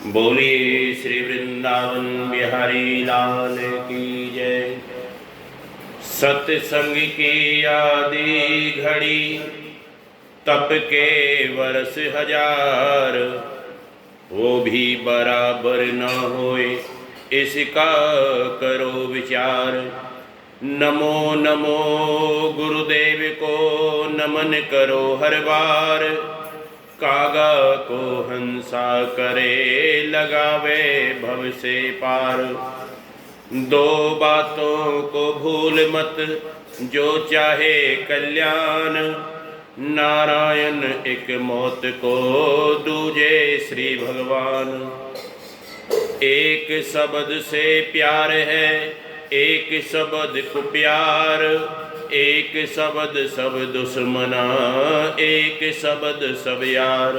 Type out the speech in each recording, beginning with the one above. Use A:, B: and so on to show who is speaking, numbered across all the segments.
A: बोलिए श्री वृंदावन बिहारी लाल की जय। सत्संग की आदि घड़ी तप के वर्ष हजार, वो भी बराबर न होए इसका करो विचार। नमो नमो गुरुदेव को नमन करो हर बार, कागा को हंसा करे लगावे भव से पार। दो बातों को भूल मत जो चाहे कल्याण, नारायण एक मौत को दूजे श्री भगवान। एक शब्द से प्यार है एक शब्द को प्यार, एक शब्द सब दुश्मना एक शब्द सब यार।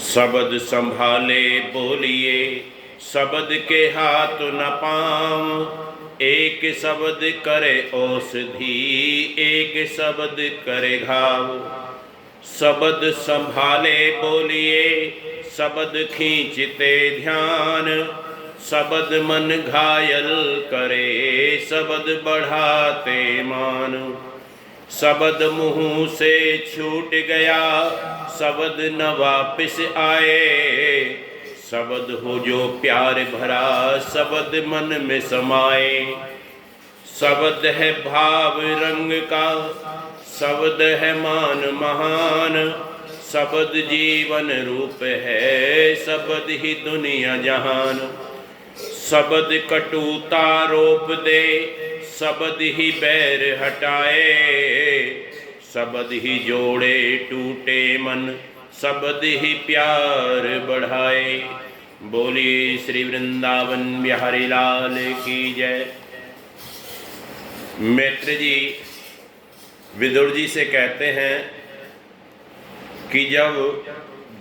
A: शब्द संभाले बोलिए शब्द के हाथ न पाँव, एक शब्द करे औषधि एक शब्द करे घाव। शब्द संभाले बोलिए शब्द खींचते ध्यान, शब्द मन घायल करे शब्द बढ़ाते मान। शब्द मुंह से छूट गया शब्द न वापिस आए, शब्द हो जो प्यार भरा शब्द मन में समाए। शब्द है भाव रंग का शब्द है मान महान, शब्द जीवन रूप है शब्द ही दुनिया जहान। शब्द कटुता रोप दे शब्द ही बैर हटाए, शब्द ही जोड़े टूटे मन शब्द ही प्यार बढ़ाए। बोलिए श्री वृंदावन बिहारी लाल की जय। मित्र जी विदुर जी से कहते हैं कि जब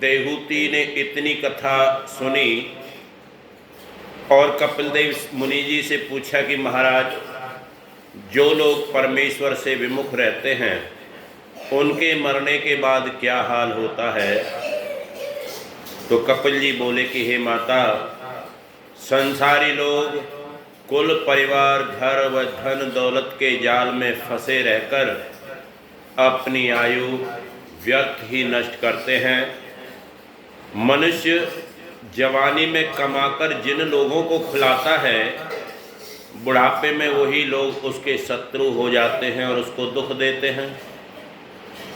A: देहूति ने इतनी कथा सुनी और कपिल देव मुनि जी से पूछा कि महाराज जो लोग परमेश्वर से विमुख रहते हैं उनके मरने के बाद क्या हाल होता है, तो कपिल जी बोले कि हे माता, संसारी लोग कुल परिवार घर व धन दौलत के जाल में फंसे रहकर अपनी आयु व्यर्थ ही नष्ट करते हैं। मनुष्य जवानी में कमाकर जिन लोगों को खिलाता है, बुढ़ापे में वही लोग उसके शत्रु हो जाते हैं और उसको दुख देते हैं।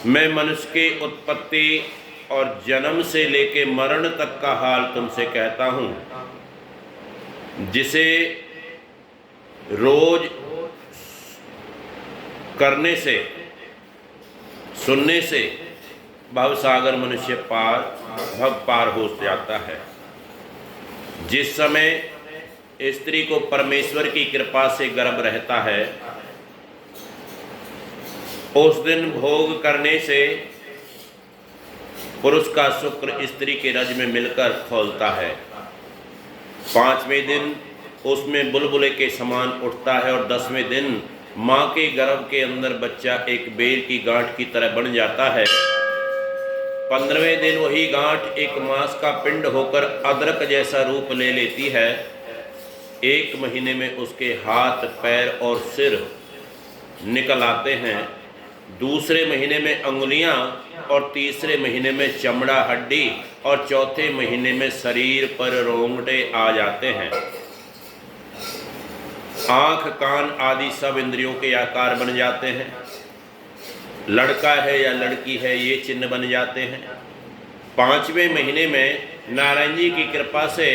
A: मैं मनुष्य की उत्पत्ति और जन्म से लेके मरण तक का हाल तुमसे कहता हूँ। जिसे रोज करने से सुनने से भवसागर मनुष्य भव पार हो जाता है। जिस समय स्त्री को परमेश्वर की कृपा से गर्भ रहता है, उस दिन भोग करने से पुरुष का शुक्र स्त्री के रज में मिलकर खोलता है। 5वें दिन उसमें बुलबुले के समान उठता है और 10वें दिन माँ के गर्भ के अंदर बच्चा एक बेर की गांठ की तरह बन जाता है। 15वें दिन वही गांठ एक मांस का पिंड होकर अदरक जैसा रूप ले लेती है। 1 महीने में उसके हाथ पैर और सिर निकल आते हैं। दूसरे महीने में अंगुलियां और तीसरे महीने में चमड़ा हड्डी और चौथे महीने में शरीर पर रोंगटे आ जाते हैं। आँख कान आदि सब इंद्रियों के आकार बन जाते हैं। लड़का है या लड़की है ये चिन्ह बन जाते हैं। 5वें महीने में नारायण जी की कृपा से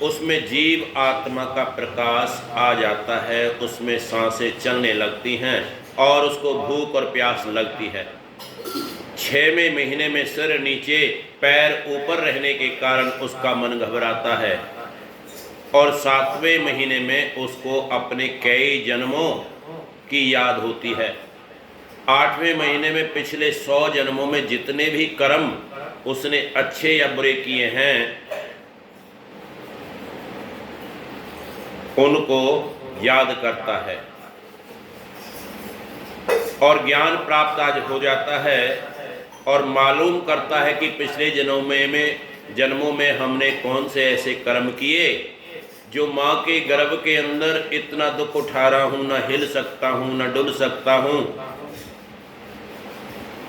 A: उसमें जीव आत्मा का प्रकाश आ जाता है, उसमें सांसें चलने लगती हैं और उसको भूख और प्यास लगती है। 6वें महीने में सिर नीचे पैर ऊपर रहने के कारण उसका मन घबराता है और 7वें महीने में उसको अपने कई जन्मों की याद होती है। 8वें महीने में पिछले 100 जन्मों में जितने भी कर्म उसने अच्छे या बुरे किए हैं उनको याद करता है और ज्ञान प्राप्त आज हो जाता है और मालूम करता है कि पिछले जन्मों में जन्मों में हमने कौन से ऐसे कर्म किए जो माँ के गर्भ के अंदर इतना दुख उठा रहा हूँ, न हिल सकता हूँ, न डुल सकता हूँ।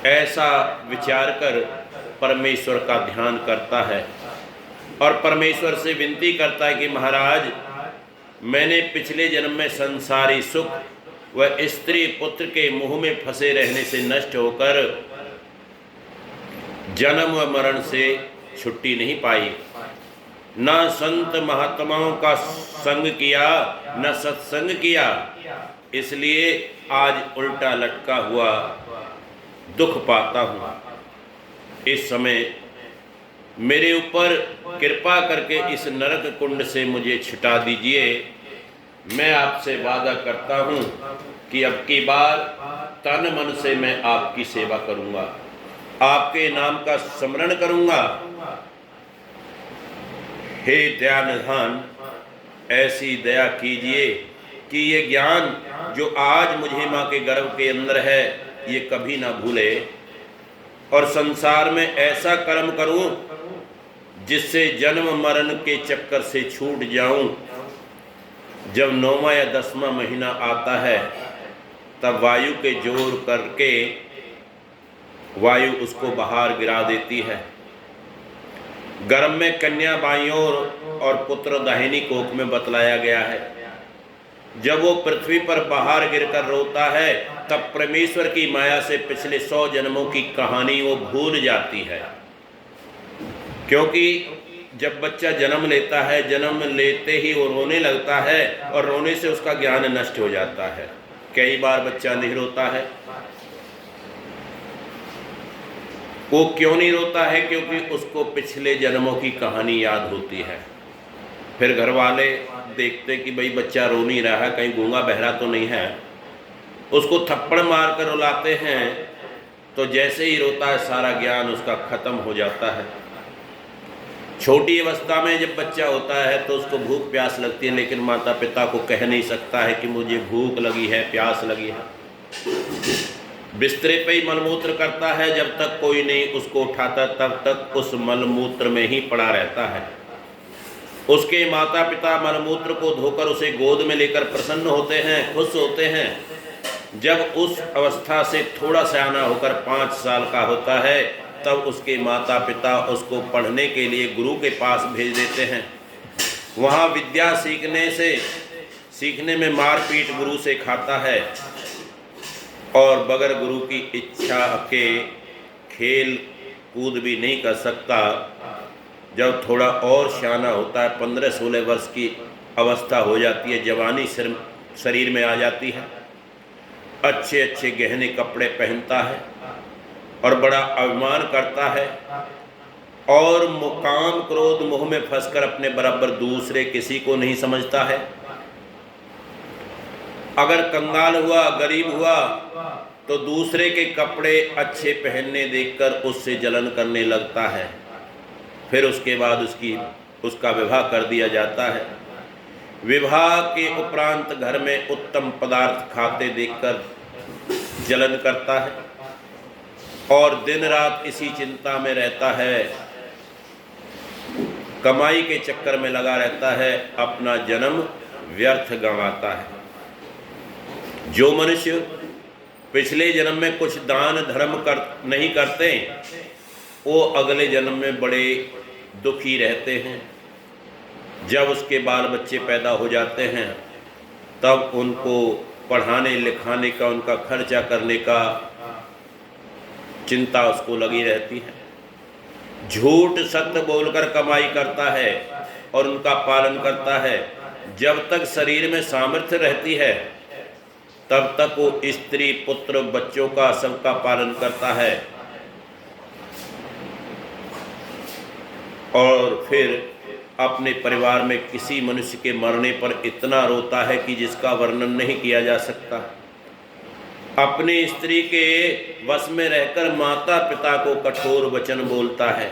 A: ऐसा विचार कर परमेश्वर का ध्यान करता है और परमेश्वर से विनती करता है कि महाराज, मैंने पिछले जन्म में संसारी सुख व स्त्री पुत्र के मुंह में फंसे रहने से नष्ट होकर जन्म व मरण से छुट्टी नहीं पाई, न संत महात्माओं का संग किया, न सत्संग किया, इसलिए आज उल्टा लटका हुआ दुख पाता हूँ। इस समय मेरे ऊपर कृपा करके इस नरक कुंड से मुझे छुटा दीजिए। मैं आपसे वादा करता हूँ कि अब की बार तन मन से मैं आपकी सेवा करूँगा, आपके नाम का स्मरण करूँगा। हे दयानिधान, ऐसी दया कीजिए कि ये ज्ञान जो आज मुझे माँ के गर्भ के अंदर है ये कभी ना भूले, और संसार में ऐसा कर्म करूं जिससे जन्म मरण के चक्कर से छूट जाऊं। जब 9वां या 10वां महीना आता है तब वायु के जोर करके वायु उसको बाहर गिरा देती है। गर्भ में कन्या बाईं ओर और पुत्र दाहिनी कोख में बतलाया गया है। जब वो पृथ्वी पर बाहर गिरकर रोता है तब परमेश्वर की माया से पिछले 100 जन्मों की कहानी वो भूल जाती है, क्योंकि जब बच्चा जन्म लेता है, जन्म लेते ही वो रोने लगता है और रोने से उसका ज्ञान नष्ट हो जाता है। कई बार बच्चा नहीं रोता है। वो क्यों नहीं रोता है? क्योंकि उसको पिछले जन्मों की कहानी याद होती है। फिर घर वाले देखते कि भाई बच्चा रो नहीं रहा है, कहीं गूंगा बहरा तो नहीं है, उसको थप्पड़ मार कर रुलाते हैं, तो जैसे ही रोता है सारा ज्ञान उसका खत्म हो जाता है। छोटी अवस्था में जब बच्चा होता है तो उसको भूख प्यास लगती है, लेकिन माता पिता को कह नहीं सकता है कि मुझे भूख लगी है, प्यास लगी है। बिस्तरे पे ही मलमूत्र करता है, जब तक कोई नहीं उसको उठाता तब तक उस मलमूत्र में ही पड़ा रहता है। उसके माता पिता मलमूत्र को धोकर उसे गोद में लेकर प्रसन्न होते हैं, खुश होते हैं। जब उस अवस्था से थोड़ा सयाना होकर 5 साल का होता है तब उसके माता पिता उसको पढ़ने के लिए गुरु के पास भेज देते हैं। वहाँ विद्या सीखने में मारपीट गुरु से खाता है और बगैर गुरु की इच्छा के खेल कूद भी नहीं कर सकता। जब थोड़ा और सियाना होता है, 15-16 वर्ष की अवस्था हो जाती है, जवानी शरीर में आ जाती है, अच्छे अच्छे गहने कपड़े पहनता है और बड़ा अभिमान करता है और मुकाम क्रोध मोह में फंसकर अपने बराबर दूसरे किसी को नहीं समझता है। अगर कंगाल हुआ, गरीब हुआ तो दूसरे के कपड़े अच्छे पहनने देखकर उससे जलन करने लगता है। फिर उसके बाद उसका विवाह कर दिया जाता है। विवाह के उपरांत घर में उत्तम पदार्थ खाते देखकर जलन करता है और दिन रात इसी चिंता में रहता है, कमाई के चक्कर में लगा रहता है, अपना जन्म व्यर्थ गंवाता है। जो मनुष्य पिछले जन्म में कुछ दान धर्म नहीं करते वो अगले जन्म में बड़े दुखी रहते हैं। जब उसके बाल बच्चे पैदा हो जाते हैं तब उनको पढ़ाने लिखाने का, उनका खर्चा करने का चिंता उसको लगी रहती है। झूठ सत्य बोलकर कमाई करता है और उनका पालन करता है। जब तक शरीर में सामर्थ्य रहती है तब तक वो स्त्री पुत्र बच्चों का सबका पालन करता है और फिर अपने परिवार में किसी मनुष्य के मरने पर इतना रोता है कि जिसका वर्णन नहीं किया जा सकता। अपनी स्त्री के वश में रहकर माता पिता को कठोर वचन बोलता है,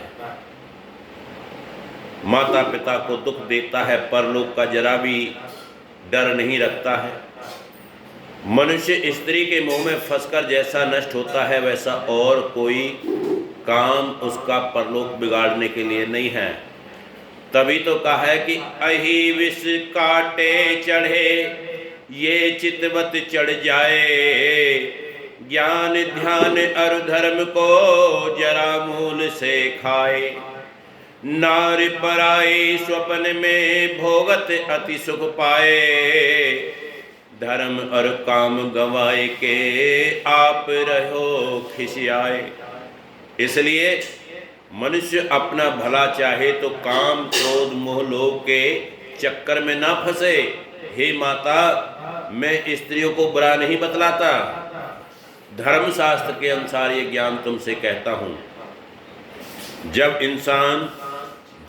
A: माता पिता को दुख देता है, परलोक का जरा भी डर नहीं रखता है। मनुष्य स्त्री के मुंह में फंसकर जैसा नष्ट होता है वैसा और कोई काम उसका परलोक बिगाड़ने के लिए नहीं है। तभी तो कहा है कि अहि विष काटे चढ़े ये चितवत चढ़ जाए, ज्ञान ध्यान अरु धर्म को जरा मूल से खाए। नार पराई स्वप्न में भोगत अति सुख पाए, धर्म और काम गवाए के आप रहो खिसियाए। इसलिए मनुष्य अपना भला चाहे तो काम क्रोध मोह लोभ के चक्कर में ना फंसे। हे माता, मैं स्त्रियों को बुरा नहीं बतलाता, धर्म शास्त्र के अनुसार ये ज्ञान तुमसे कहता हूँ। जब इंसान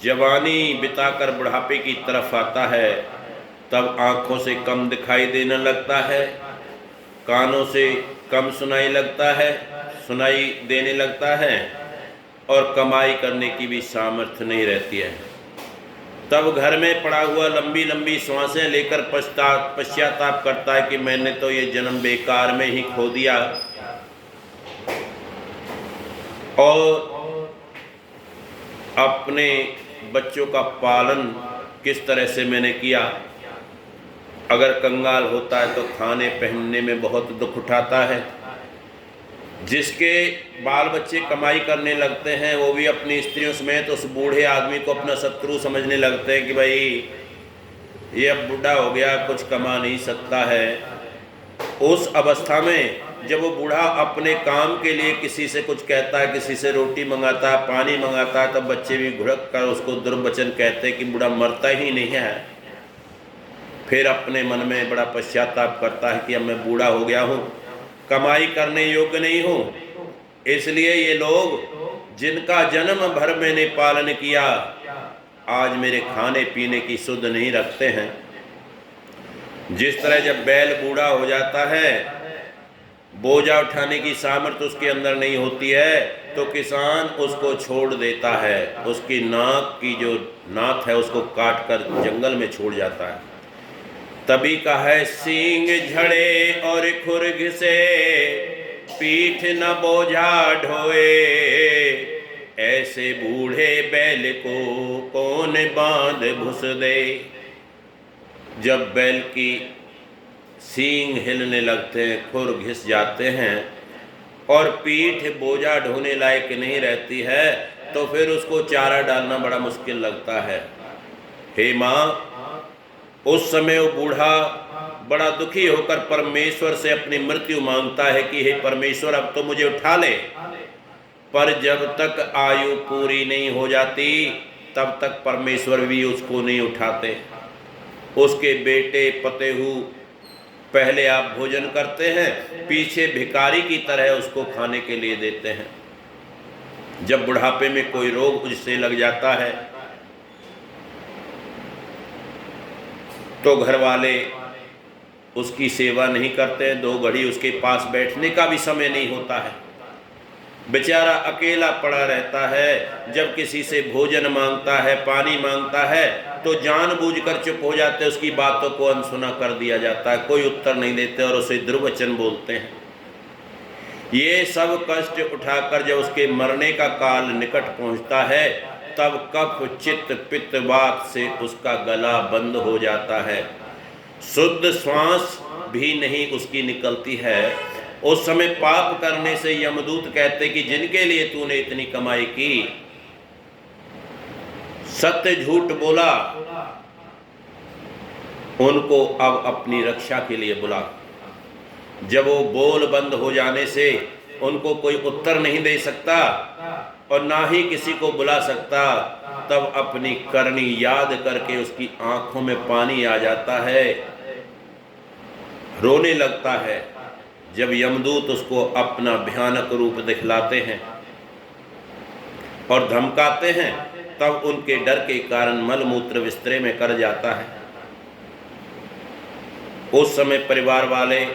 A: जवानी बिताकर बुढ़ापे की तरफ आता है तब आँखों से कम दिखाई देने लगता है, कानों से कम सुनाई देने लगता है और कमाई करने की भी सामर्थ्य नहीं रहती है। तब घर में पड़ा हुआ लंबी लंबी श्वासें लेकर पश्चाताप करता है कि मैंने तो ये जन्म बेकार में ही खो दिया। और अपने बच्चों का पालन किस तरह से मैंने किया। अगर कंगाल होता है तो खाने पहनने में बहुत दुख उठाता है। जिसके बाल बच्चे कमाई करने लगते हैं वो भी अपनी स्त्रियों समेत उस बूढ़े आदमी को अपना शत्रु समझने लगते हैं कि भाई ये अब बूढ़ा हो गया, कुछ कमा नहीं सकता है। उस अवस्था में जब वो बूढ़ा अपने काम के लिए किसी से कुछ कहता है, किसी से रोटी मंगाता है, पानी मंगाता है, तब बच्चे भी घुड़क कर उसको दुर्वचन कहते हैं कि बूढ़ा मरता ही नहीं है। फिर अपने मन में बड़ा पश्चाताप करता है कि अब मैं बूढ़ा हो गया हूँ, कमाई करने योग्य नहीं हूँ। इसलिए ये लोग जिनका जन्म भर मैंने पालन किया आज मेरे खाने पीने की सुध नहीं रखते हैं। जिस तरह जब बैल बूढ़ा हो जाता है, बोझा उठाने की सामर्थ्य उसके अंदर नहीं होती है, तो किसान उसको छोड़ देता है, उसकी नाक की जो नाथ है उसको काट कर जंगल में छोड़ जाता है। तभी कहा है सींग झड़े और खुर घिसे, पीठ न बोझा ढोए, ऐसे बूढ़े बैल को कौन बांध घुस दे। जब बैल की सींग हिलने लगते हैं, खुर घिस जाते हैं और पीठ बोझा ढोने लायक नहीं रहती है, तो फिर उसको चारा डालना बड़ा मुश्किल लगता है। हे माँ, उस समय वो बूढ़ा बड़ा दुखी होकर परमेश्वर से अपनी मृत्यु मांगता है कि हे परमेश्वर, अब तो मुझे उठा ले। पर जब तक आयु पूरी नहीं हो जाती तब तक परमेश्वर भी उसको नहीं उठाते। उसके बेटे पतेहू पहले आप भोजन करते हैं, पीछे भिखारी की तरह उसको खाने के लिए देते हैं। जब बुढ़ापे में कोई रोग उससे लग जाता है तो घर वाले उसकी सेवा नहीं करते हैं, 2 घड़ी उसके पास बैठने का भी समय नहीं होता है। बेचारा अकेला पड़ा रहता है। जब किसी से भोजन मांगता है, पानी मांगता है, तो जानबूझकर चुप हो जाते हैं, उसकी बातों को अनसुना कर दिया जाता है, कोई उत्तर नहीं देते और उसे दुर्वचन बोलते हैं। ये सब कष्ट उठाकर जब उसके मरने का काल निकट पहुंचता है तब कफ चित्त पित्त वात से उसका गला बंद हो जाता है, शुद्ध श्वास भी नहीं उसकी निकलती है। उस समय पाप करने से यमदूत कहते कि जिनके लिए तूने इतनी कमाई की, सत्य झूठ बोला, उनको अब अपनी रक्षा के लिए बुला। जब वो बोल बंद हो जाने से उनको कोई उत्तर नहीं दे सकता और ना ही किसी को बुला सकता, तब अपनी करनी याद करके उसकी आंखों में पानी आ जाता है, रोने लगता है। जब यमदूत उसको अपना भयानक रूप दिखलाते हैं और धमकाते हैं तब उनके डर के कारण मलमूत्र बिस्तरे में कर जाता है। उस समय परिवार वाले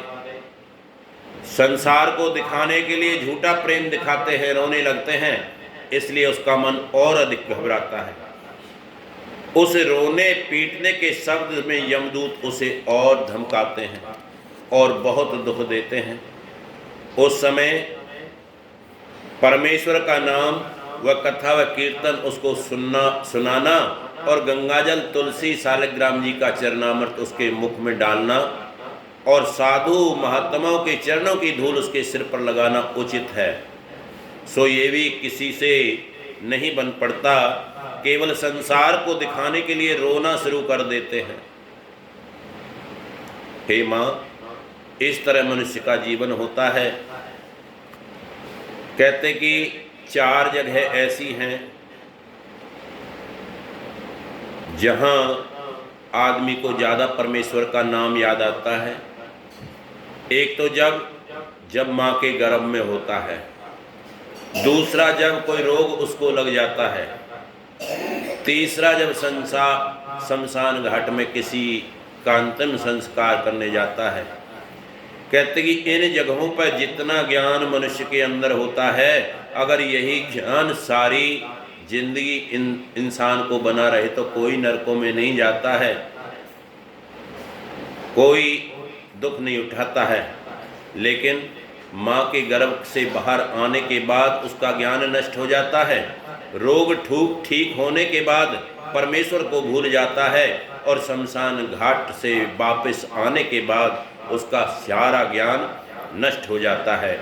A: संसार को दिखाने के लिए झूठा प्रेम दिखाते हैं, रोने लगते हैं, इसलिए उसका मन और अधिक घबराता है। उस रोने पीटने के शब्द में यमदूत उसे और धमकाते हैं और बहुत दुख देते हैं। उस समय परमेश्वर का नाम व कथा व कीर्तन उसको सुनाना और गंगाजल तुलसी सालिग्राम जी का चरणामृत उसके मुख में डालना और साधु महात्माओं के चरणों की धूल उसके सिर पर लगाना उचित है। सो ये भी किसी से नहीं बन पड़ता, केवल संसार को दिखाने के लिए रोना शुरू कर देते हैं। हे माँ, इस तरह मनुष्य का जीवन होता है। कहते कि 4 जगह ऐसी हैं जहां आदमी को ज़्यादा परमेश्वर का नाम याद आता है। एक तो जब माँ के गर्भ में होता है, दूसरा जब कोई रोग उसको लग जाता है, तीसरा जब शमशान घाट में किसी का अंतिम संस्कार करने जाता है। कहते कि इन जगहों पर जितना ज्ञान मनुष्य के अंदर होता है, अगर यही ज्ञान सारी जिंदगी इंसान को बना रहे तो कोई नरकों में नहीं जाता है, कोई दुख नहीं उठाता है। लेकिन माँ के गर्भ से बाहर आने के बाद उसका ज्ञान नष्ट हो जाता है, रोग ठीक होने के बाद परमेश्वर को भूल जाता है और शमशान घाट से वापस आने के बाद उसका सारा ज्ञान नष्ट हो जाता है।